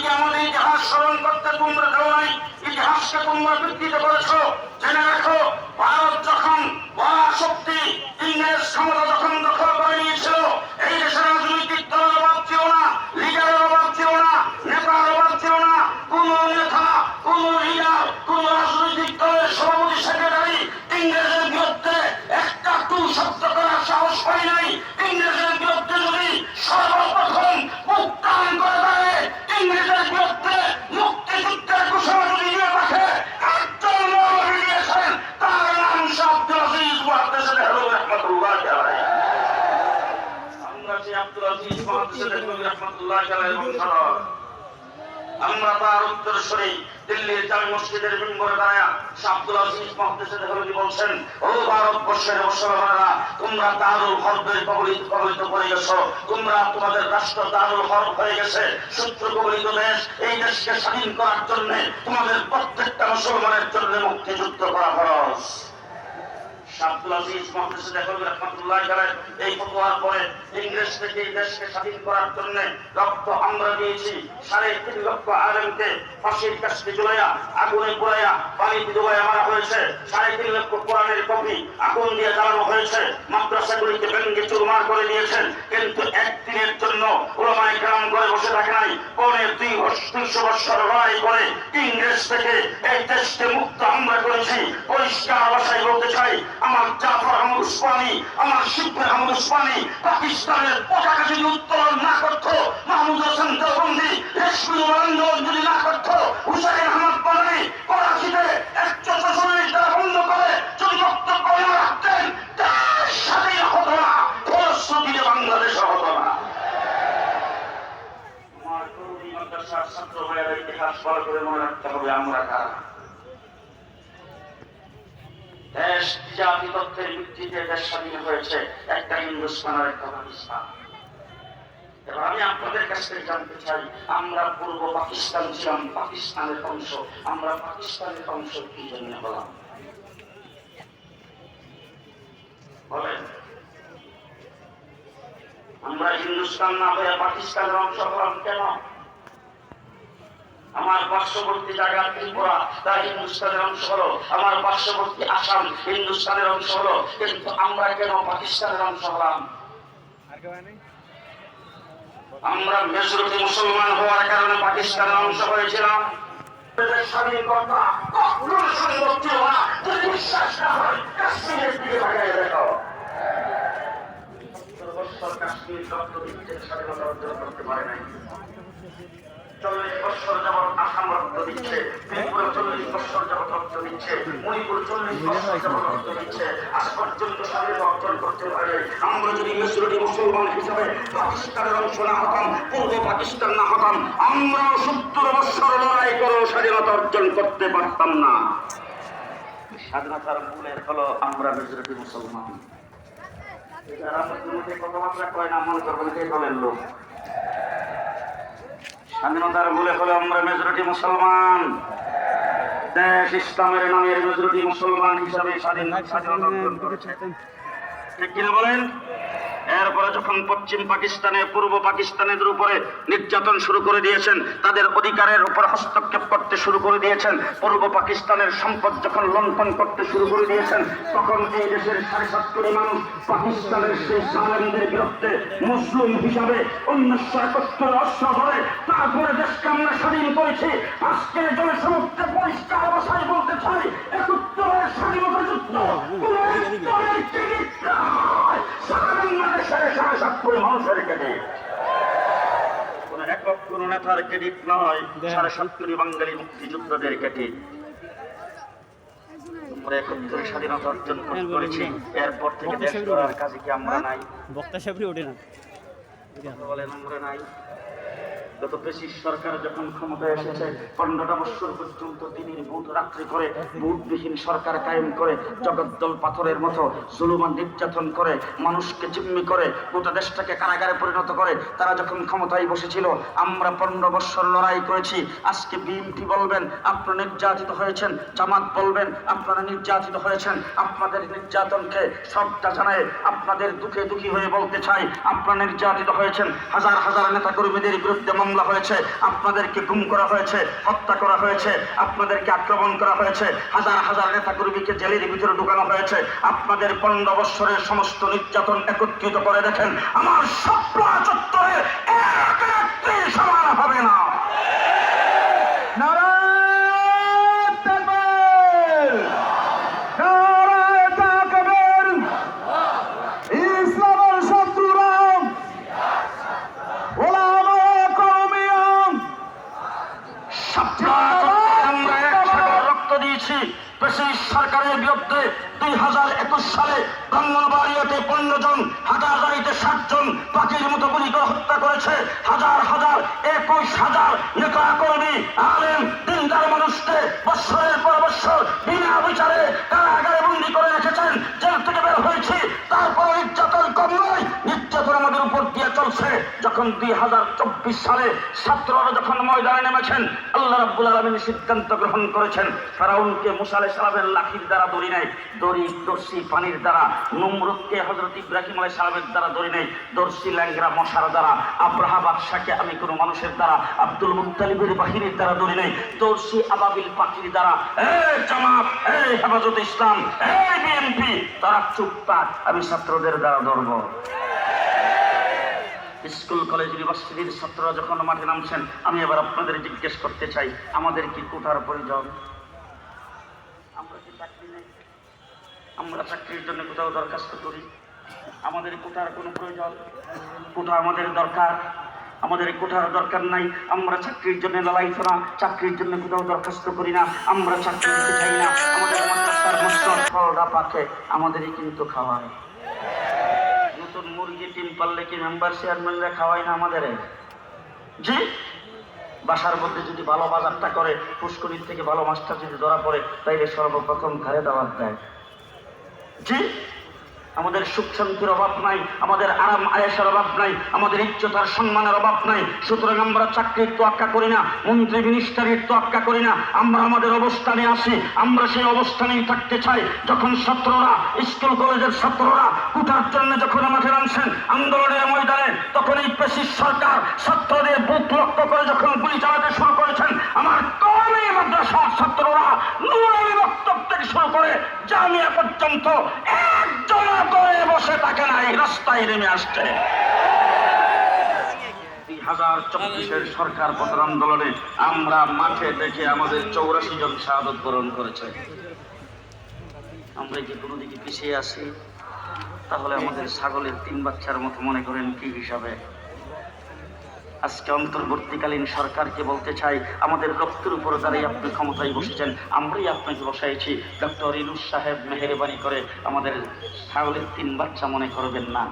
কি আমাদের ইতিহাস স্মরণ করতে তোমরা দেও নাই? ইতিহাসকে তোমরা বিকৃত করেছো। জেনে রাখো, ভারত যখন বড় শক্তি ইংরেজ ক্ষমতা যখন দখল করে নিয়েছিল, এই দেশের রাজনৈতিক দলের অভাব ছিল না, লিডারের অভাব ছিল না, নেতার অভাব ছিল না। কোন নেতা, কোন লিডার, কোন রাজনৈতিক দলের সভাপতি সেক্রেটারি ইংরেজের বিরুদ্ধে একটা টু শব্দ করার সাহস পায় নাই। ইংরেজের বিরুদ্ধে যদি সর্বপ্রথম মুক্তায়ন করে দেয়, ইংরেজের বিরুদ্ধে মুক্তিযুদ্ধের ঘোষণা যদি দিয়ে রাখে, একজন মৌলবী দিয়েছেন, তার নাম শাহ আব্দুল আজিজ মুহাদ্দিস রহমাতুল্লাহ আলাইহি। আমরা যে আব্দুল আজিজ মুহাদ্দিস রহমাতুল্লাহ আলাইহি আমরা তার উত্তরসূরি দিল্লির জামে মসজিদের মিম্বরে দাঁড়ায়া শাহ আব্দুল আজিজ মুহাদ্দিস দেহলভী বলছেন, ও ভারতবর্ষের মুসলমানেরা, তোমরা দারুল হরবের কবলিত করে গেছো। তোমরা তোমাদের রাষ্ট্র দারুল হরব হয়ে গেছে, শত্রু কবলিত দেশ। এই দেশকে স্বাধীন করার জন্য তোমাদের প্রত্যেকটা মুসলমানের জন্য মুক্তিযুদ্ধ করা ফরজ। শাহ আব্দুল আজিজ মুহাদ্দিস দেহলভী রহমাতুল্লাহ আলাইহি এই ফতোয়ার পরে ইংরেজ থেকে এই দেশকে স্বাধীন করার জন্য রক্ত আমরা দিয়েছি। 3.5 লক্ষ আলেমকে ফাঁসির কাস্টে ঝুলাইয়া, আগুনে পোড়াইয়া, পানিতে ডুবাইয়া মারা হয়েছে। 3.5 লক্ষ কোরআনের কপি আগুন দিয়ে জ্বালানো হয়েছে। মাদ্রাসাগুলিকে ভেঙে চুরমার করে দিয়েছেন। কিন্তু একদিনের জন্য উলামায়ে কেরাম করে বসে থাকে নাই। 250 বছর লড়াই করে ইংরেজ থেকে এই দেশকে মুক্ত আমরা করেছি। পরিষ্কার ভাষায় বলতে চাই, আমার জাফর আহমদ উসমানী, আমার শিবলি আহমদ উসমানী পাকিস্তানের পতাকা যদি উত্তোলন না করত, মাহমুদ হোসেন দেওবন্দি রেশমি আন্দোলন যদি না করত, হুসাইন আহমদ বানানি করাচিতে 140 দ্বারা বন্ধ করে যদি বক্তব্য না রাখতেন, দেশ স্বাধীন হতো না, ফলশ্রুতিতে বাংলাদেশ হতো না। আমার কৌমি মাদ্রাসার ছাত্র ভাইয়ের ইতিহাস ভালো করে মনে রাখতে হবে, আমরা কারা। দেশ জাতি তত্ত্বের ভিত্তিতে দেশ স্বাধীন হয়েছে, একটা হিন্দুস্তান আর একটা পাকিস্তান। এবার আমি আপনাদের কাছ থেকে জানতে চাই, আমরা পূর্ব পাকিস্তান ছিলাম, পাকিস্তানের অংশ। আমরা পাকিস্তানের অংশ কি জন্য হলাম বলেন? আমরা হিন্দুস্তান না হয়ে পাকিস্তানের অংশ হলাম কেন? আমার পার্শ্ববর্তী জায়গা ত্রিপুরা, তা হিন্দুস্তানের অংশ হলো। আমার পার্শ্ববর্তী আসাম হিন্দুস্তানের অংশ হলো। কিন্তু আমরা কেন পাকিস্তানের অংশ হলাম? আমরা মেজরিটি মুসলমান হওয়ার কারণে পাকিস্তানের অংশ হয়েছিলাম। স্বাধীনতা কখনো সম্ভব ছিল না। যদি বিশ্বাস না হয়, কাশ্মীরের দিকে তাকিয়ে দেখো। 70 বছর কাশ্মীর রক্ত দিচ্ছে, স্বাধীনতা অর্জন করতে পারে নাই। 40 বছর যাবৎ আসাম রক্ত দিচ্ছে, ত্রিপুরা 40 বছর যাবৎ রক্ত দিচ্ছে, মণিপুর 40 বছর যাবৎ রক্ত দিচ্ছে, আজ পর্যন্ত স্বাধীনতা অর্জন করতে পারে। আমরা যদি মেজরিটি মুসলমান হিসাবে পাকিস্তানের অংশ না হতাম, পূর্ব পাকিস্তান না হতাম, আমরা 70 বছর লড়াই করেও স্বাধীনতা অর্জন করতে পারতাম না। স্বাধীনতার মূলের হলো আমরা মেজরিটি মুসলমান। যারা মধ্যে কথাবার্তা কয় না, মনে করবেন কে দলের লোক। স্বাধীনতার বলে হলো আমরা মেজরিটি মুসলমান। দেশ ইসলামের নামের মেজরিটি মুসলমান হিসাবে স্বাধীনতা অর্জন করেছে, ঠিক কিনা বলেন? এরপরে যখন পশ্চিম পাকিস্তানে পূর্ব পাকিস্তানের উপরে নির্যাতন শুরু করে দিয়েছেন, তাদের অধিকারের উপর হস্তক্ষেপ করতে শুরু করে দিয়েছেন, পূর্ব পাকিস্তানের সম্পদ যখন লুণ্ঠন করতে শুরু করে দিয়েছেন, তখন এই দেশের 7.5 কোটি মানুষ পাকিস্তানের সেই জালেমদের বিরুদ্ধে মুসলিম হিসাবে 1971 অস্ত্র ধরে তারপরে দেশকে আমরা স্বাধীন করেছি। আজকে জনসমক্ষে পরিষ্কার ভাষায় বলতে চাই, 71-এর স্বাধীনতা যুদ্ধ মানুষের ক্রেডিট, কোন একক কোন নেতার ক্রেডিট নয়, 7.5 কোটি বাঙালি মুক্তিযোদ্ধাদের ক্রেডিট। আমরা 71 স্বাধীনতা অর্জন করেছি, এরপর থেকে দেশ গড়ার কাজে কি আমরা নাই? বক্তা সাহেবই ওঠে না, বলেন আমরা নাই। গত ব্রিটিশ সরকার যখন ক্ষমতায় এসেছে, 15টা বছর পর্যন্ত দিনের ভোট রাত্রি করে ভোটবিহীন সরকার কায়েম করে জগদ্দল পাথরের মতো জুলুম নির্যাতন করে মানুষকে জিম্মি করে গোটা দেশটাকে কারাগারে পরিণত করে তারা যখন ক্ষমতায় বসেছিল, আমরা 15 বছর লড়াই করেছি। আজকে বিএনপি বলবেন আপনারা নির্যাতিত হয়েছেন, জামাত বলবেন আপনারা নির্যাতিত হয়েছেন। আপনাদের নির্যাতনকে শ্রদ্ধা জানায় আপনাদের দুঃখে দুঃখী হয়ে বলতে চাই, আপনারা নির্যাতিত হয়েছেন। হাজার হাজার নেতা কর্মীদের বিরুদ্ধে হামলা হয়েছে, আপনাদেরকে গুম করা হয়েছে, হত্যা করা হয়েছে, আপনাদেরকে আক্রমণ করা হয়েছে, হাজার হাজার নেতাকর্মীকে জেলের ভিতরে ঢুকানো হয়েছে। আপনাদের 15 বৎসরের সমস্ত নির্যাতন একত্রিত করে দেখেন, আমার শাপলা চত্বরে এক রাত্রি সমান হবে না। সরকারের বিরুদ্ধে 2021 সালে ব্রাহ্মণবাড়িয়াতে 15 জন, হাজারবাড়িতে 60 জন পাখির মতো গুলি করে হত্যা করেছে। হাজার হাজার 21,000 নেতা কর্মী আলেম দিনদার মানুষকে বৎসরের পর বৎসর বিনা বিচারে কারাগারে বন্দী করে রেখেছেন। জেল থেকে বের হয়েছি, তারপর নির্যাতন কম নয়, নির্যাতন আমাদের উপর দিয়ে চলছে। যখন 2024 সালে ছাত্ররা যখন ময়দানে নেমেছেন, আল্লাহ রাব্বুল আলামিন সিদ্ধান্ত গ্রহণ করেছেন ফেরাউনকে মুসা আলাইহিস সালামের লাঠির দ্বারা ধরি নাই, দর্শি পানির দ্বারা, নমরুদকে হযরত ইব্রাহিম আলাইহিস সালামের দ্বারা ধরি নাই, দর্শি ল্যাংরা মশার দ্বারা, আব্রাহা বাদশাকে আমি কোনো মানুষের দ্বারা, আব্দুল মুত্তালিবের বাহিনীর দ্বারা ধরি নাই, দর্শি আবাবিল পাখির দ্বারা। জামাত, হেফাজতে ইসলাম, বিএনপি, তারা চুপ থাক, আমি ছাত্রদের দ্বারা ধরব। স্কুল কলেজ ইউনিভার্সিটির ছাত্ররা যখন মাঠে নামছেন, আমি এবার আপনাদের জিজ্ঞেস করতে চাই, আমাদের কি কোটার প্রয়োজন? আমরা কি চাকরি নেই? আমরা চাকরির জন্য কোথাও দরখাস্ত করি? আমাদের কোটার কোনো প্রয়োজন? কোটা আমাদের দরকার? আমাদের কোটার দরকার নাই। আমরা চাকরির জন্য লালাইতো না, চাকরির জন্য কোথাও দরখাস্ত করি না, আমরা চাকরি নিতে চাই না। আমাদের মাদ্রাসার মাস্টার ফলটা পাকে আমাদেরই কিন্তু খাওয়ায়। নতুন মুরগি টিম পারলে কি মেম্বার চেয়ারম্যানরা খাওয়ায় না আমাদের? জি, বাসার মধ্যে যদি ভালো বাজারটা করে, পুষ্করির থেকে ভালো মাছটা যদি ধরা পড়ে, তাইলে সর্বপ্রথম ঘরে দাওয়াত দেয়। জি, আমাদের সুখ শান্তির অভাব নাই, আমাদের আরাম আয়েশের অভাব নাই, আমাদের ইজ্জতার সম্মানের অভাব নাই। সুতরাং আমরা চাকরির তোয়াক্কা করি না, মন্ত্রী মিনিস্টারের তোয়াক্কা করি না, আমরা আমাদের অবস্থানে আসি, আমরা সেই অবস্থানেই থাকতে চাই। যখন ছাত্ররা, স্কুল কলেজের ছাত্ররা কোটার জন্য যখন মাঠে নামছেন আন্দোলনের ময়দানে, তখন এই পেশির সরকার ছাত্রদের বুক লক্ষ্য করে যখন গুলি চালাতে শুরু করেছেন, আমার কওমি মাদ্রাসার ছাত্ররা নুরানি বক্তব্য থেকে শুরু করে জামিয়া পর্যন্ত একজন করে বসে থাকে নাই, রাস্তায় নেমে আসছে। 2024 সরকার পতন আন্দোলনে আমরা মাঠে দেখে আমাদের 84 জন শাহাদত বরণ করেছে। আমরা যে কোনো দিকে পিছিয়ে আছি, তাহলে আমাদের ছাগলের 3 বাচ্চার মতো মনে করেন কি হিসাবে? আজকে অন্তর্বর্তীকালীন সরকারকে বলতে চাই, আমাদের রক্তের উপর দাঁড়িয়ে আপনি ক্ষমতায় বসেছেন, আমরাই আপনাকে বসাইছি। ডক্টর ইউনূস সাহেব মেহেরবানি করে আমাদের ছাগলের 3 বাচ্চা মনে করবেন না।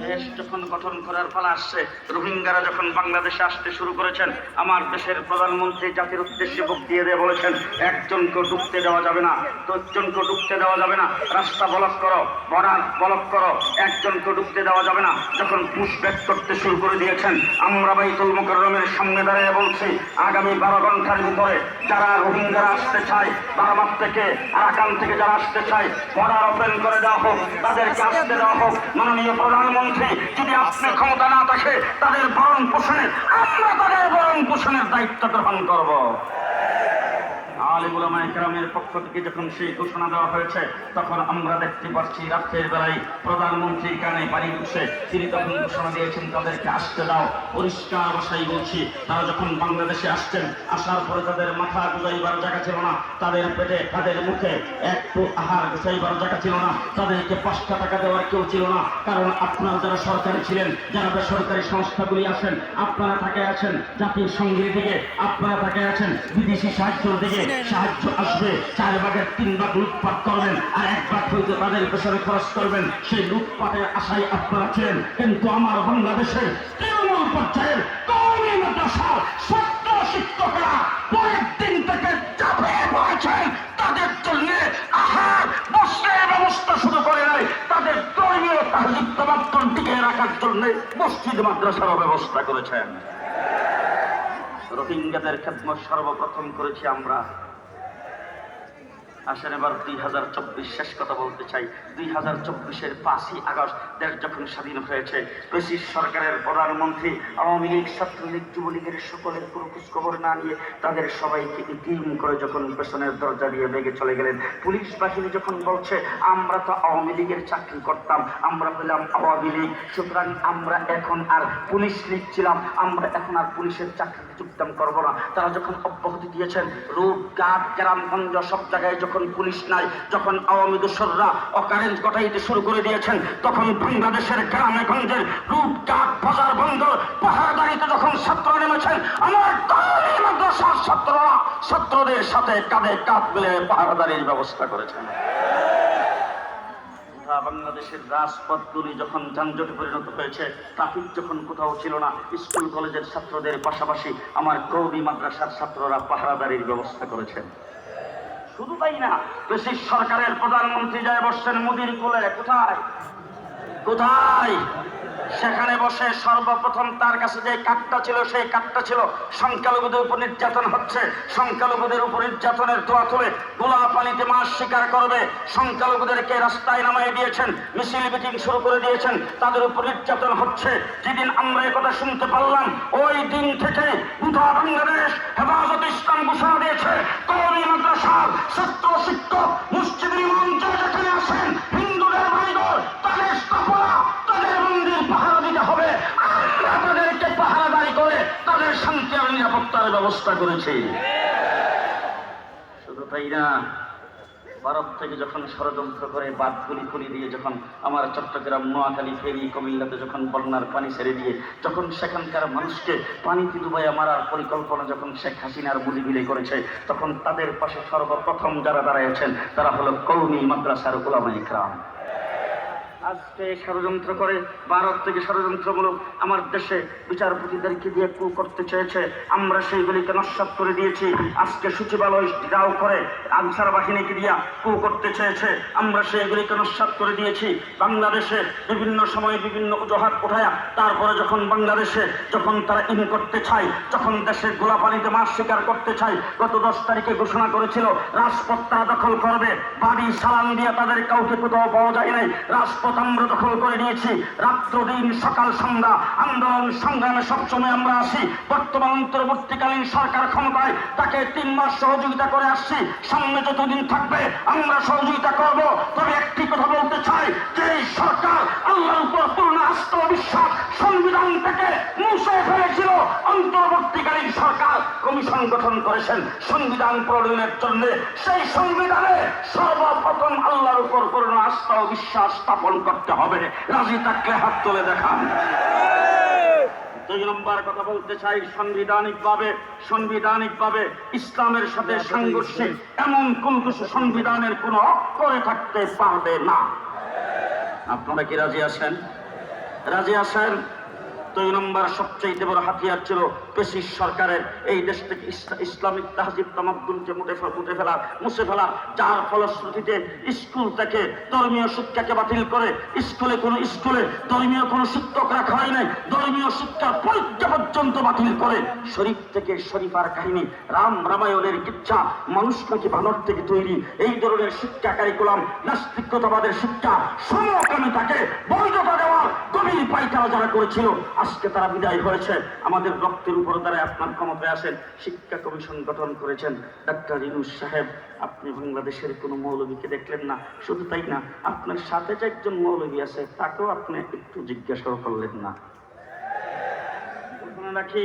দেশ যখন গঠন করার পালা আসছে, রোহিঙ্গারা যখন বাংলাদেশে আসতে শুরু করেছেন, আমার দেশের প্রধানমন্ত্রী জাতির উদ্দেশ্যে বক্তব্য দিয়ে বলেছেন, একজনকে ঢুকতে দেওয়া যাবে না, 10 জনকে ঢুকতে দেওয়া যাবে না, রাস্তা ব্লক করো, বর্ডার ব্লক করো, একজনকে ঢুকতে দেওয়া যাবে না। যখন পুশব্যাক করতে শুরু করে দিয়েছেন, আমরা বাইতুল মুকাররমের সামনে দাঁড়িয়ে বলছি, আগামী 12 ঘন্টার ভিতরে যারা রোহিঙ্গারা আসতে চায়, বারামাত থেকে, আরাকান থেকে যারা আসতে চায়, বর্ডার ওপেন করে দেওয়া হোক, তাদেরকে আসতে দেওয়া হোক। মাননীয় প্রধানমন্ত্রী, যদি আপনি ক্ষমতা না থাকে, তাদের ভরণ পোষণে আমরা তাদের ভরণ পোষণের দায়িত্ব গ্রহণ করব। আলেম উলামায়ে কেরামের পক্ষ থেকে যখন সেই ঘোষণা দেওয়া হয়েছে, তখন আমরা দেখতে পাচ্ছি রাত্রের বেলায় প্রধানমন্ত্রীর কানে পানি উঠছে। তিনি তখন ঘোষণা দিয়েছেন, তাদেরকে আসতে দাও। পরিষ্কার ভাষায় বলছি, তারা যখন বাংলাদেশে আসছেন, আসার পরে তাদের মাথা গুজাইবার জায়গা ছিল না, তাদের পেটে, তাদের মুখে একটু আহার গুজাইবার জায়গা ছিল না, তাদেরকে 5 টাকা দেওয়ার কেউ ছিল না। কারণ আপনারা যারা সরকারি ছিলেন, যারা বেসরকারি সংস্থাগুলি আছেন, আপনারা থাকে আছেন জাতীয় সংঘের দিকে, আপনারা থাকে আছেন বিদেশি সাহায্যের দিকে। সাহায্য আসবে, 4 ভাগের 3 ভাগ লুটপাট করবেন, আর 1 ভাগ হইতে তাদের পেছনে খরচ করবেন। সেই লুটপাটের আশায় আপনারা ছিলেন। কিন্তু আমার বাংলাদেশের তৃণমূল পর্যায়ের কওমি মাদ্রাসার ছাত্র শিক্ষকরা পরের দিন থেকে ঝাঁপিয়ে পড়েছেন। তাদের জন্য আহার বস্ত্রের ব্যবস্থা শুরু করে নাই, তাদের ধর্মীয় তাহজিব তামাত্তুন টিকে রাখার জন্য মসজিদ মাদ্রাসার ব্যবস্থা করেছেন। রোহিঙ্গাদের খেদমত সর্বপ্রথম করেছি আমরা। আসেন এবার 2024 শেষ কথা বলতে চাই। 2024-এর 5ই আগস্ট দেশ যখন স্বাধীন হয়েছে, ব্রিটিশ সরকারের প্রধানমন্ত্রী আওয়ামী লীগ, ছাত্রলীগ, যুবলীগের সকলের কোনো খোঁজখবর না নিয়ে তাদের সবাইকে ইতিম করে যখন পেছনের দরজা দিয়ে বেগে চলে গেলেন। পুলিশ বাহিনী যখন বলছে আমরা তো আওয়ামী লীগের চাকরি করতাম, আমরা হলাম আওয়ামী লীগ, সুতরাং আমরা এখন আর পুলিশ লীগ ছিলাম, আমরা এখন আর পুলিশের চাকরিতে যোগদান করবো না, তারা যখন অব্যাহতি দিয়েছেন, রোড ঘাট গ্রামগঞ্জ সব জায়গায় যখন পুলিশ নাই, যখন আওয়ামী দোসররা অকারেন্স ঘটাইতে শুরু করে দিয়েছেন, তখন বাংলাদেশের গ্রামে গঞ্জের রুট ঘাট বাজার বন্দর পাহাড়দারিতে যখন ছাত্ররা নেমেছেন, আমার মাদ্রাসার ছাত্ররা ছাত্রদের সাথে কাঁধে কাঁধ মিলে পাহাড়দারির ব্যবস্থা করেছেন। বাংলাদেশের রাজপথগুলি যখন যানজটে পরিণত হয়েছে, ট্রাফিক যখন কোথাও ছিল না, স্কুল কলেজের ছাত্রদের পাশাপাশি আমার কওমি মাদ্রাসার ছাত্ররা পাহারাদারির ব্যবস্থা করেছেন। শুধু তাই না, ব্রিটিশ সরকারের প্রধানমন্ত্রী যায় বসছেন মোদির কোলে। কোথায় কোথায়? সেখানে বসে সর্বপ্রথম তার কাছে যে কার্ডটা ছিল, সেই কার্ডটা ছিল সংখ্যালঘুদের উপর নির্যাতন হচ্ছে, সংখ্যালঘুদের উপর নির্যাতনের দোয়া তুলে গোলা পানিতে মাছ শিকার করবে, সংখ্যালঘুদেরকে রাস্তায় নামিয়ে দিয়েছেন, মিছিল মিটিং শুরু করে দিয়েছেন, তাদের উপর নির্যাতন হচ্ছে। যেদিন আমরা এই কথা শুনতে পারলাম, ওই দিন থেকে গোটা বাংলাদেশ হেফাজতে ইসলাম ঘোষণা দিয়েছে, কওমি মাদ্রাসার ছাত্র শিক্ষক মসজিদের ইমাম যেখানে আসেন, হিন্দুদের বাড়িঘর, তাদের স্থাপনা, তাদের মন্দির পাহারা দিতে হবে, আমরা তাদেরকে পাহারাদারি করে তাদের শান্তি আর নিরাপত্তার ব্যবস্থা করেছি। শুধু তাই না, ভারত থেকে যখন ষড়যন্ত্র করে বাঁধগুলি খুলে দিয়ে যখন আমার চট্টগ্রাম, নোয়াখালী, ফেনী, কুমিল্লাতে যখন বন্যার পানি ছেড়ে দিয়ে যখন সেখানকার মানুষকে পানিতে ডুবাইয়া মারার পরিকল্পনা যখন শেখ হাসিনার মুদি বিলে করেছে, তখন তাদের পাশে সর্বপ্রথম যারা দাঁড়াইছেন তারা হলো কওমি মাদ্রাসার উলামায়ে কেরাম। আজকে ষড়যন্ত্র করে ভারত থেকে ষড়যন্ত্রমূলক আমার দেশে বিচারপতিদেরকে দিয়ে কু করতে চেয়েছে, আমরা সেইগুলিকে নস্যাৎ করে দিয়েছি। আজকে সচিবালয় ঘেরাও করে আনসার বাহিনীকে দিয়া কু করতে চেয়েছে, আমরা সেইগুলিকে নস্যাৎ করে দিয়েছি। বাংলাদেশে বিভিন্ন সময়ে বিভিন্ন অজুহাত উঠায়া তারপরে যখন বাংলাদেশে যখন তারা ইন করতে চায়, যখন দেশের গোলা পানিতে মাছ শিকার করতে চায়, গত 10 তারিখে ঘোষণা করেছিল রাজপথ তারা দখল করবে, বাড়ি সালাম দিয়ে তাদের কাউকে কোথাও পাওয়া যায় নাই, রাজপথ আমরা দখল করে নিয়েছি। রাত্র দিন সকাল সন্ধ্যা আন্দোলন সংগ্রামে সবসময় আমরা আসি। বর্তমান অন্তর্বর্তীকালীন সরকার ক্ষমতায়, তাকে 3 মাস সহযোগিতা করে আসছি, সামনে যতদিন থাকবে আমরা সহযোগিতা করব। তবে একটি কথা বলতে চাই, যে সরকার আল্লাহর উপর পূর্ণ আস্থা ও বিশ্বাস সংবিধান থেকে মুছে ফেলেছিল, অন্তর্বর্তীকালীন সরকার কমিশন গঠন করেছেন সংবিধান প্রণয়নের জন্য। সেই সংবিধানে সর্বপ্রথম আল্লাহর উপর পূর্ণ আস্থা ও বিশ্বাস স্থাপন করতে হবে। রাজি থাকলে হাত তুলে দেখান। 2 নম্বর কথা বলতে চাই, সাংবিধানিকভাবে ইসলামের সাথে সাংঘর্ষিক এমন কোন কিছু সংবিধানের কোন অক্ষরে থাকতে পারবে না। আপনারা কি রাজি আছেন? রাজি আছেন? 2 নম্বর সবচেয়ে বড় হাতিয়ার ছিল ব্রিটিশ সরকারের এই দেশ থেকে ইসলামিক তাহজিব তামাদ্দুনকে মুছে ফেলা, যার ফলশ্রুতিতে স্কুল থেকে ধর্মীয় শিক্ষাকে বাতিল করে স্কুলে ধর্মীয় কোনো শিক্ষক রাখা হয় নাই, ধর্মীয় শিক্ষার পরীক্ষা পর্যন্ত বাতিল করে শরীফ থেকে শরীফার কাহিনী, রামায়ণের কিচ্ছা, মানুষ নাকি বানর থেকে তৈরি, এই ধরনের শিক্ষা কারিকুলাম, নাস্তিকতাবাদের শিক্ষা, সমকামিতাকে বৈধতা দেওয়ার গভীর পায়তারা যারা করেছিল, আজকে তারা বিদায় হয়েছে। আমাদের রক্তের উপর তারা আপনার ক্ষমতায় আসেন, শিক্ষা কমিশন গঠন করেছেন ডাক্তার ইউনূস সাহেব। আপনি বাংলাদেশের কোনো মৌলবীকে দেখলেন না, শুধু তাই না, আপনার সাথে যে একজন মৌলবী আছে তাকেও আপনি একটু জিজ্ঞাসাও করলেন না। নাকি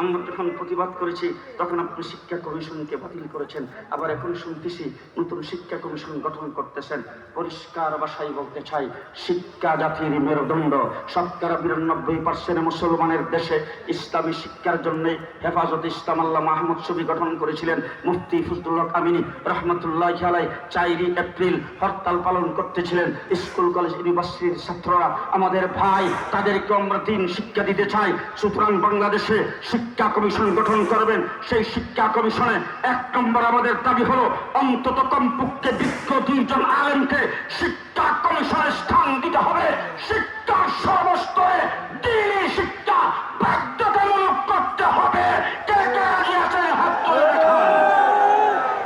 আমরা যখন প্রতিবাদ করেছি তখন আপনি শিক্ষা কমিশনকে বাতিল করেছেন, আবার এখন শুনতেছি নতুন শিক্ষা কমিশন গঠন করতেছেন। পরিষ্কার ভাষায় বলতে চাই, শিক্ষা জাতির মেরুদণ্ড। 92% মুসলমানের দেশে ইসলামী শিক্ষার জন্য হেফাজতে ইসলাম আল্লাহ মাহমুদ শফি গঠন করেছিলেন। মুফতি ফজলুল হক আমিনী রহমতুল্লাহি আলাইহি 4 এপ্রিল হরতাল পালন করতেছিলেন। স্কুল কলেজ ইউনিভার্সিটির ছাত্ররা আমাদের ভাই, তাদেরকে আমরা দিন শিক্ষা দিতে চাই। সুতরাং বাংলাদেশে শিক্ষা কমিশন গঠন করবেন। সেই শিক্ষা কমিশনে 1 নম্বর আমাদের দাবি হলো অন্তত কমপক্ষে 2 জন আলেমকে শিক্ষা কমিশনে স্থান দিতে হবে। শিক্ষার সর্বস্তরে দ্বীনি শিক্ষা বাধ্যতামূলক করতে হবে। কে কে রাজি আছেন হাত তুলে দেখান।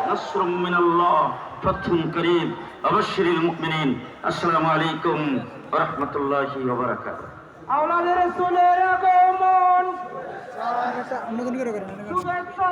নাসরুম মিনাল্লাহ ফাতহুন করিম আবাশশিরিল মুমিনিন। আসসালামু আলাইকুম ওয়া রাহমাতুল্লাহি ওয়া বারাকাতুহু। আওলাদের রাসূলের আগমন শুভেচ্ছা